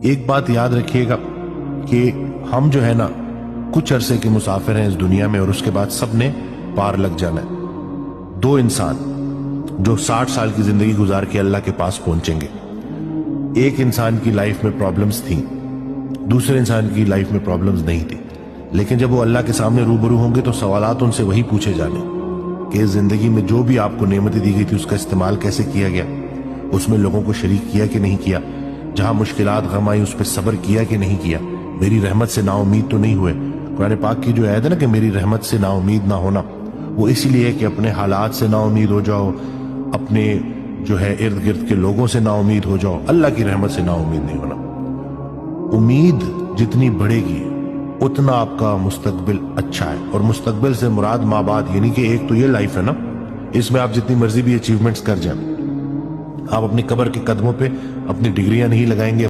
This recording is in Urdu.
ایک بات یاد رکھیے گا کہ ہم جو ہے نا کچھ عرصے کے مسافر ہیں اس دنیا میں، اور اس کے بعد سب نے پار لگ جانا ہے۔ دو انسان جو 60 سال کی زندگی گزار کے اللہ کے پاس پہنچیں گے، ایک انسان کی لائف میں پرابلمز تھیں، دوسرے انسان کی لائف میں پرابلمز نہیں تھی، لیکن جب وہ اللہ کے سامنے روبرو ہوں گے تو سوالات ان سے وہی پوچھے جانے کہ زندگی میں جو بھی آپ کو نعمتیں دی گئی تھی اس کا استعمال کیسے کیا گیا، اس میں لوگوں کو شریک کیا کہ نہیں کیا، جہاں مشکلات غم آئی اس پہ صبر کیا کہ نہیں کیا، میری رحمت سے نا امید تو نہیں ہوئے۔ قرآن پاک کی جو آیت ہے نا کہ میری رحمت سے نا امید نہ ہونا، وہ اسی لیے کہ اپنے حالات سے نا امید ہو جاؤ، اپنے جو ہے ارد گرد کے لوگوں سے نا امید ہو جاؤ، اللہ کی رحمت سے نا امید نہیں ہونا۔ امید جتنی بڑھے گی اتنا آپ کا مستقبل اچھا ہے، اور مستقبل سے مراد ماں بعد، یعنی کہ ایک تو یہ لائف ہے نا، اس میں آپ جتنی مرضی بھی اچیومنٹس کر جائیں، آپ اپنی قبر کے قدموں پہ اپنی ڈگریاں نہیں لگائیں گے،